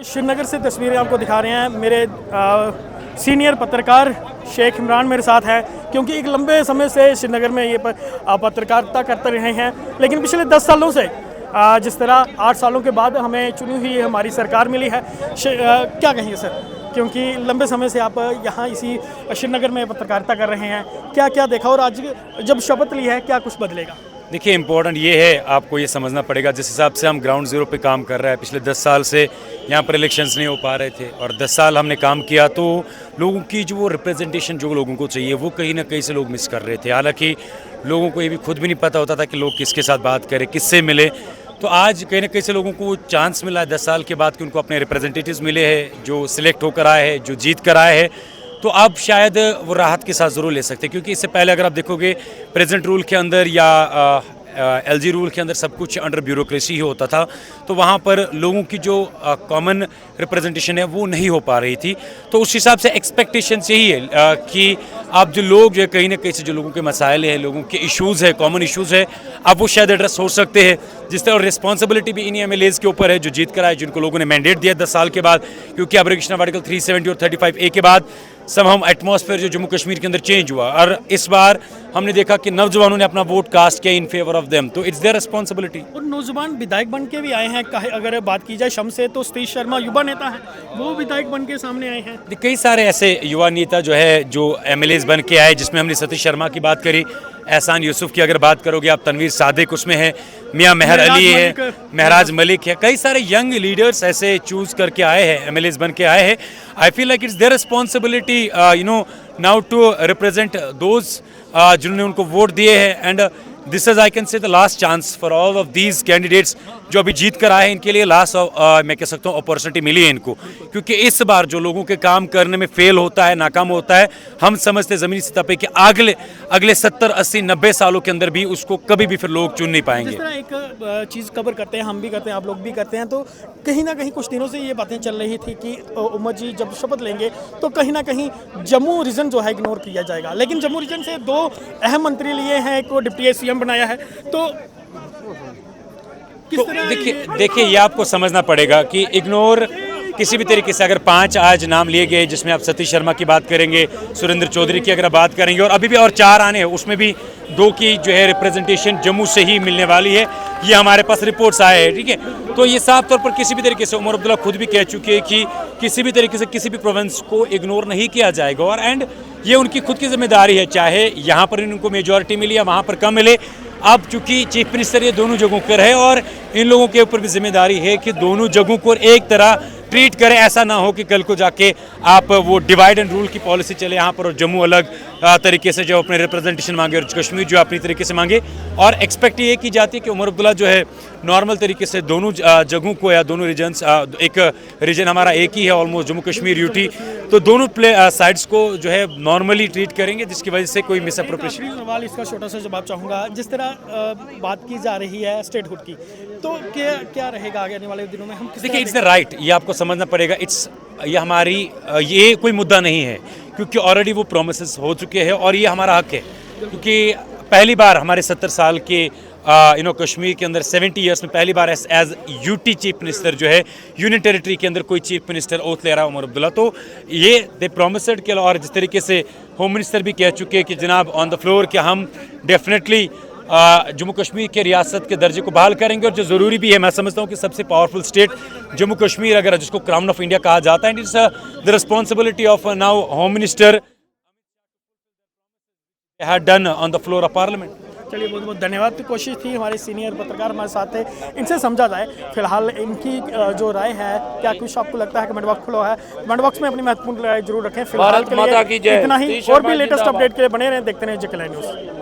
श्रीनगर से तस्वीरें आपको दिखा रहे हैं मेरे सीनियर पत्रकार शेख इमरान मेरे साथ हैं, क्योंकि एक लंबे समय से श्रीनगर में ये पत्रकारिता करते रहे हैं। लेकिन पिछले 10 सालों से जिस तरह 8 सालों के बाद हमें चुनी हुई हमारी सरकार मिली है, क्या कहेंगे सर? क्योंकि लंबे समय से आप यहाँ इसी श्रीनगर में पत्रकारिता कर रहे हैं, क्या क्या देखा और आज जब शपथ ली है क्या कुछ बदलेगा? देखिए, इम्पोर्टेंट ये है, आपको ये समझना पड़ेगा जिस हिसाब से हम ग्राउंड ज़ीरो पे काम कर रहे हैं। पिछले 10 साल से यहाँ पर इलेक्शंस नहीं हो पा रहे थे और 10 साल हमने काम किया तो लोगों की जो वो रिप्रेजेंटेशन जो लोगों को चाहिए वो कहीं ना कहीं से लोग मिस कर रहे थे। हालांकि लोगों को ये भी खुद भी नहीं पता होता था कि लोग किसके साथ बात करें, किससे मिले। तो आज कहीं ना कहीं से लोगों को चांस मिला है 10 साल के बाद कि उनको अपने रिप्रेजेंटेटिव्स मिले हैं जो सिलेक्ट होकर आए हैं, जो जीत कर आए हैं। तो अब शायद वो राहत के साथ ज़रूर ले सकते हैं, क्योंकि इससे पहले अगर आप देखोगे प्रेजेंट रूल के अंदर या एलजी रूल के अंदर सब कुछ अंडर ब्यूरोक्रेसी ही होता था, तो वहाँ पर लोगों की जो कॉमन रिप्रेजेंटेशन है वो नहीं हो पा रही थी। तो उस हिसाब से एक्सपेक्टेशन यही है कि अब जो लोग जो है कहीं ना कहीं से जो लोगों के मसाइल हैं, लोगों के इश्यूज़ है, कॉमन इश्यूज़ है, अब वो शायद एड्रेस हो सकते हैं। जिस तरह रिस्पॉन्सिबिलिटी भी इन एमएलएज़ के ऊपर है जो जीत कर आए, जिनको लोगों ने मैंडेट दिया 10 साल के बाद, क्योंकि एब्रोगेशन ऑफ आर्टिकल 370 और 35A के बाद सब हम एटमॉस्फेयर जो जम्मू कश्मीर के अंदर चेंज हुआ और इस बार हमने देखा कि नौजवानों ने अपना वोट कास्ट किया इन फेवर ऑफ देम, तो इट्स देयर रिस्पॉन्सिबिलिटी। और नौजवान विधायक बन के भी आए हैं। अगर बात की जाए शम से तो सतीश शर्मा युवा नेता हैं, वो विधायक बन के सामने आए हैं। कई सारे ऐसे युवा नेता जो है जो एमएलएज़ बन के आए, जिसमें हमने सतीश शर्मा की बात करी, एहसान यूसुफ की अगर बात करोगे आप, तनवीर सादिक उसमें है, मियां मेहर अली है, महराज मलिक है, कई सारे यंग लीडर्स ऐसे चूज करके आए हैं, एमएलएज़ बन के आए हैं। I feel like it's their responsibility now to represent those जिन्होंने उनको वोट दिए हैं। And this is I can say the last chance for all of these candidates जो अभी जीत कर आए हैं। इनके लिए लास्ट मैं कह सकता हूँ अपॉर्चुनिटी मिली है इनको, क्योंकि इस बार जो लोगों के काम करने में फेल होता है, नाकाम होता है, हम समझते ज़मीनी सतह पे कि अगले 70, 80, 90 सालों के अंदर भी उसको कभी भी फिर लोग चुन नहीं पाएंगे। जिस तरह एक चीज़ कवर करते हैं, हम भी करते हैं, आप लोग भी करते हैं, तो कहीं ना कहीं कुछ दिनों से ये बातें चल रही थी कि उमर जी जब शपथ लेंगे तो कहीं ना कहीं जम्मू रीजन जो है इग्नोर किया जाएगा। लेकिन जम्मू रीजन से 2 अहम मंत्री लिए हैं, एक को डिप्टी सीएम बनाया है, तो देखिए ये आपको समझना पड़ेगा कि इग्नोर किसी भी तरीके से, अगर 5 आज नाम लिए गए जिसमें आप सतीश शर्मा की बात करेंगे, सुरेंद्र चौधरी की अगर बात करेंगे, और अभी भी और 4 आने हैं, उसमें भी 2 की जो है रिप्रेजेंटेशन जम्मू से ही मिलने वाली है, ये हमारे पास रिपोर्ट्स आए हैं। ठीक है, तो ये साफ तौर पर किसी भी तरीके से उमर अब्दुल्ला खुद भी कह चुके हैं कि किसी भी तरीके से किसी भी प्रोविंस को इग्नोर नहीं किया जाएगा, और एंड ये उनकी खुद की जिम्मेदारी है, चाहे यहाँ पर इनको मेजॉरिटी मिली या वहाँ पर कम मिले। अब चूंकि चीफ मिनिस्टर ये दोनों जगहों पर है और इन लोगों के ऊपर भी जिम्मेदारी है कि दोनों जगहों को एक तरह ट्रीट करें। ऐसा ना हो कि कल को जाके आप वो डिवाइड एंड रूल की पॉलिसी चले यहाँ पर और जम्मू अलग तरीके से जो अपने रिप्रेजेंटेशन मांगे और कश्मीर जो अपनी तरीके से मांगे। और एक्सपेक्ट ये की जाती है कि उमर अब्दुल्ला जो है नॉर्मल तरीके से दोनों जगहों को या दोनों रीजन्स, एक रीजन हमारा एक ही है ऑलमोस्ट, जम्मू कश्मीर यूटी, तो दोनों साइड्स को जो है नॉर्मली ट्रीट करेंगे, जिसकी वजह से कोई मिसअप्रोप्रिएशन। सवाल इसका छोटा सा जवाब चाहूँगा, जिस तरह बात की जा रही है स्टेटहुड की, तो क्या रहेगा आने वाले दिनों में? हम देखिए, इट्स द राइट, ये आपको समझना पड़ेगा। ये हमारी ये कोई मुद्दा नहीं है, क्योंकि ऑलरेडी वो प्रोमिसेस हो चुके हैं और ये हमारा हक है, क्योंकि पहली बार हमारे 70 साल के कश्मीर के अंदर 70 ईयर्स में पहली बार एज यूटी चीफ मिनिस्टर जो है यूनियन टेरिटरी के अंदर कोई चीफ मिनिस्टर ओथ ले रहा है उमर अब्दुल्ला। तो ये दे प्रोमिस्ड के, और जिस तरीके से होम मिनिस्टर भी कह चुके हैं कि जनाब ऑन द फ्लोर कि हम डेफिनेटली जम्मू कश्मीर के रियासत के दर्जे को बहाल करेंगे। और जो ज़रूरी भी है, मैं समझता हूँ कि सबसे पावरफुल स्टेट जम्मू कश्मीर, अगर जिसको क्राउन ऑफ इंडिया कहा जाता है, it's the responsibility of now home minister had done on the floor of parliament. चलिए, बहुत बहुत धन्यवाद। तो कोशिश थी, हमारे सीनियर पत्रकार हमारे साथ थे, इनसे समझा जाए फिलहाल इनकी जो राय है, क्या कुछ आपको लगता है? कमेंट बॉक्स खुला है, कमेंट बॉक्स में अपनी महत्वपूर्ण राय जरूर रखें। फिलहाल के लिए इतना ही, और भी लेटेस्ट अपडेट के लिए बने रहें, देखते रहें जे के लाइव न्यूज़।